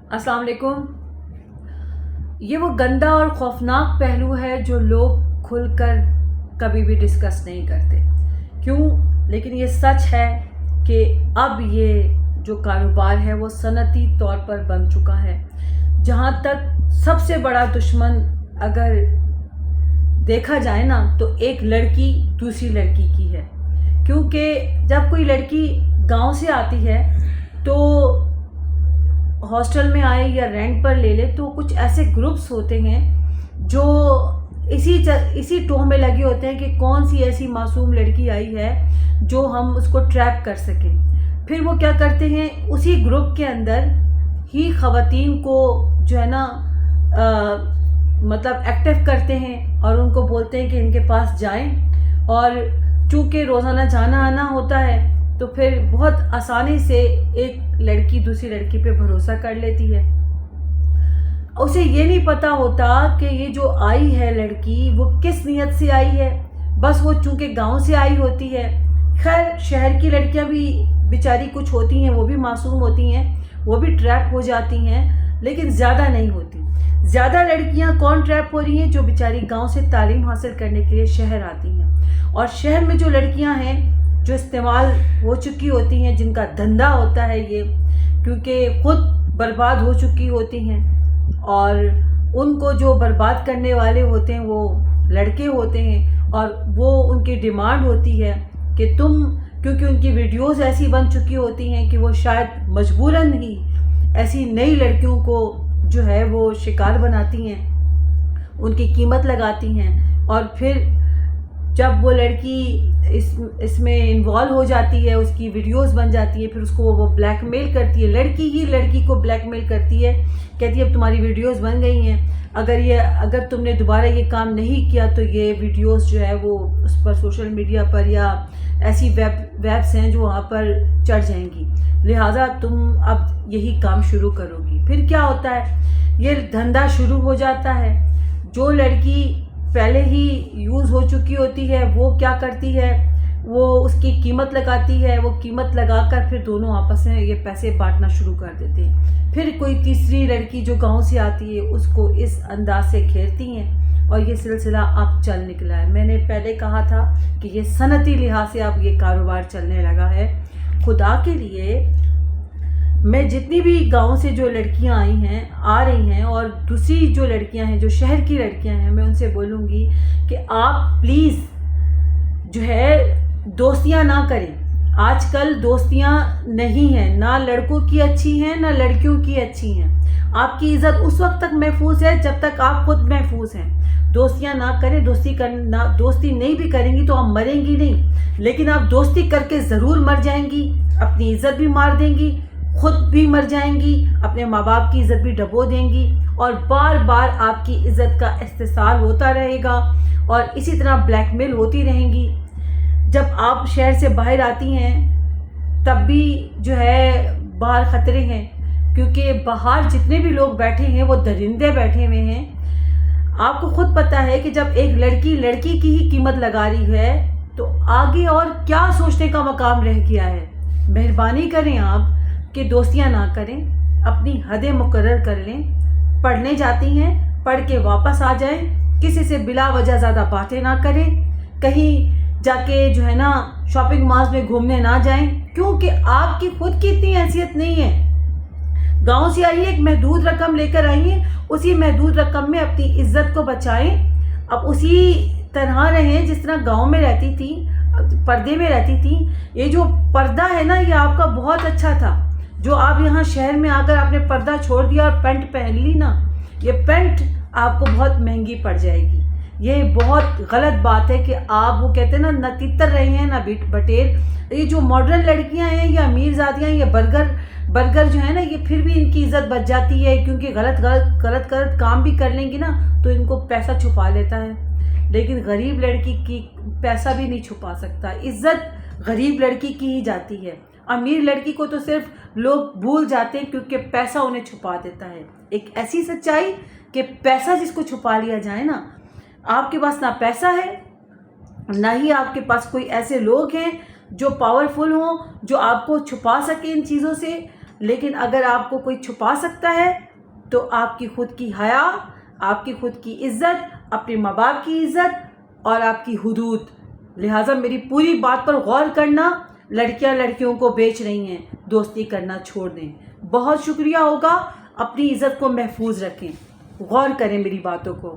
السلام علیکم۔ یہ وہ گندا اور خوفناک پہلو ہے جو لوگ کھل کر کبھی بھی ڈسکس نہیں کرتے۔ کیوں؟ لیکن یہ سچ ہے کہ اب یہ جو کاروبار ہے وہ صنعتی طور پر بن چکا ہے، جہاں تک سب سے بڑا دشمن اگر دیکھا جائے نا تو ایک لڑکی دوسری لڑکی کی ہے۔ کیونکہ جب کوئی لڑکی گاؤں سے آتی ہے تو ہاسٹل میں آئے یا رینٹ پر لے لے تو کچھ ایسے گروپس ہوتے ہیں جو اسی ٹوہ میں لگے ہوتے ہیں کہ کون سی ایسی معصوم لڑکی آئی ہے جو ہم اس کو ٹریپ کر سکیں۔ پھر وہ کیا کرتے ہیں، اسی گروپ کے اندر ہی خواتین کو جو ہے نا مطلب ایکٹیو کرتے ہیں اور ان کو بولتے ہیں کہ ان کے پاس جائیں، اور چونکہ روزانہ جانا آنا ہوتا ہے تو پھر بہت آسانی سے ایک لڑکی دوسری لڑکی پہ بھروسہ کر لیتی ہے۔ اسے یہ نہیں پتہ ہوتا کہ یہ جو آئی ہے لڑکی وہ کس نیت سے آئی ہے، بس وہ چونکہ گاؤں سے آئی ہوتی ہے۔ خیر شہر کی لڑکیاں بھی بیچاری کچھ ہوتی ہیں، وہ بھی معصوم ہوتی ہیں، وہ بھی ٹریپ ہو جاتی ہیں، لیکن زیادہ نہیں ہوتی۔ زیادہ لڑکیاں کون ٹریپ ہو رہی ہیں؟ جو بیچاری گاؤں سے تعلیم حاصل کرنے کے لیے شہر آتی ہیں، اور شہر میں جو لڑکیاں ہیں جو استعمال ہو چکی ہوتی ہیں، جن کا دھندا ہوتا ہے یہ، کیونکہ خود برباد ہو چکی ہوتی ہیں اور ان کو جو برباد کرنے والے ہوتے ہیں وہ لڑکے ہوتے ہیں، اور وہ ان کی ڈیمانڈ ہوتی ہے کہ تم، کیونکہ ان کی ویڈیوز ایسی بن چکی ہوتی ہیں کہ وہ شاید مجبوراً ہی ایسی نئی لڑکیوں کو جو ہے وہ شکار بناتی ہیں، ان کی قیمت لگاتی ہیں، اور پھر جب وہ لڑکی اس میں انوالو ہو جاتی ہے، اس کی ویڈیوز بن جاتی ہے، پھر اس کو وہ بلیک میل کرتی ہے، لڑکی ہی لڑکی کو بلیک میل کرتی ہے، کہتی ہے اب تمہاری ویڈیوز بن گئی ہیں، اگر تم نے دوبارہ یہ کام نہیں کیا تو یہ ویڈیوز جو ہے وہ اس پر سوشل میڈیا پر یا ایسی ویبس ہیں جو وہاں پر چڑھ جائیں گی، لہٰذا تم اب یہی کام شروع کرو گی۔ پھر کیا ہوتا ہے، یہ دھندا شروع ہو جاتا ہے۔ جو لڑکی پہلے ہی یوز ہو چکی ہوتی ہے وہ کیا کرتی ہے، وہ اس کی قیمت لگاتی ہے، وہ قیمت لگا کر پھر دونوں آپس میں یہ پیسے بانٹنا شروع کر دیتے ہیں۔ پھر کوئی تیسری لڑکی جو گاؤں سے آتی ہے اس کو اس انداز سے گھیرتی ہیں، اور یہ سلسلہ اب چل نکلا ہے۔ میں نے پہلے کہا تھا کہ یہ صنعتی لحاظ سے اب یہ کاروبار چلنے لگا ہے۔ خدا کے لیے میں جتنی بھی گاؤں سے جو لڑکیاں آ رہی ہیں اور دوسری جو لڑکیاں ہیں جو شہر کی لڑکیاں ہیں، میں ان سے بولوں گی کہ آپ پلیز جو ہے دوستیاں نہ کریں۔ آج کل دوستیاں نہیں ہیں، نہ لڑکوں کی اچھی ہیں نہ لڑکیوں کی اچھی ہیں۔ آپ کی عزت اس وقت تک محفوظ ہے جب تک آپ خود محفوظ ہیں۔ دوستیاں نہ کریں، دوستی نہیں بھی کریں گی تو آپ مریں گی نہیں، لیکن آپ دوستی کر کے ضرور مر جائیں گی، اپنی عزت بھی مار دیں گی، خود بھی مر جائیں گی، اپنے ماں باپ کی عزت بھی ڈبو دیں گی، اور بار بار آپ کی عزت کا استحصال ہوتا رہے گا، اور اسی طرح بلیک میل ہوتی رہیں گی۔ جب آپ شہر سے باہر آتی ہیں تب بھی جو ہے باہر خطرے ہیں، کیونکہ باہر جتنے بھی لوگ بیٹھے ہیں وہ درندے بیٹھے ہوئے ہیں۔ آپ کو خود پتہ ہے کہ جب ایک لڑکی کی ہی قیمت لگا رہی ہے تو آگے اور کیا سوچنے کا مقام رہ گیا ہے۔ مہربانی کریں آپ کہ دوستیاں نہ کریں، اپنی حدیں مقرر کر لیں۔ پڑھنے جاتی ہیں، پڑھ کے واپس آ جائیں، کسی سے بلا وجہ زیادہ باتیں نہ کریں، کہیں جا کے جو ہے نا شاپنگ مالز میں گھومنے نہ جائیں، کیونکہ آپ کی خود کی اتنی حیثیت نہیں ہے۔ گاؤں سے آئیے، ایک محدود رقم لے کر آئیے، اسی محدود رقم میں اپنی عزت کو بچائیں۔ اب اسی طرح رہیں جس طرح گاؤں میں رہتی تھی، پردے میں رہتی تھی۔ یہ جو پردہ ہے نا یہ آپ کا بہت اچھا تھا، جو آپ یہاں شہر میں آ کر آپ نے پردہ چھوڑ دیا اور پینٹ پہن لی نا، یہ پینٹ آپ کو بہت مہنگی پڑ جائے گی۔ یہ بہت غلط بات ہے کہ آپ، وہ کہتے ہیں نا، نہ تتر رہے ہیں نہ بٹیر۔ یہ جو ماڈرن لڑکیاں ہیں یا امیر زادیاں، یہ برگر جو ہے نا، یہ پھر بھی ان کی عزت بچ جاتی ہے، کیونکہ غلط کام بھی کر لیں گی نا تو ان کو پیسہ چھپا لیتا ہے، لیکن غریب لڑکی کی پیسہ بھی نہیں چھپا سکتا۔ عزت غریب لڑکی کی ہی جاتی ہے، امیر لڑکی کو تو صرف لوگ بھول جاتے ہیں کیونکہ پیسہ انہیں چھپا دیتا ہے۔ ایک ایسی سچائی کہ پیسہ جس کو چھپا لیا جائے نا، آپ کے پاس نہ پیسہ ہے نہ ہی آپ کے پاس کوئی ایسے لوگ ہیں جو پاورفل ہوں، جو آپ کو چھپا سکیں ان چیزوں سے۔ لیکن اگر آپ کو کوئی چھپا سکتا ہے تو آپ کی خود کی حیا، آپ کی خود کی عزت، اپنے ماں باپ کی عزت اور آپ کی حدود. لہٰذا میری پوری بات پر غور کرنا. لڑکیاں لڑکیوں کو بیچ رہی ہیں، دوستی کرنا چھوڑ دیں. بہت شکریہ ہوگا. اپنی عزت کو محفوظ رکھیں. غور کریں میری باتوں کو.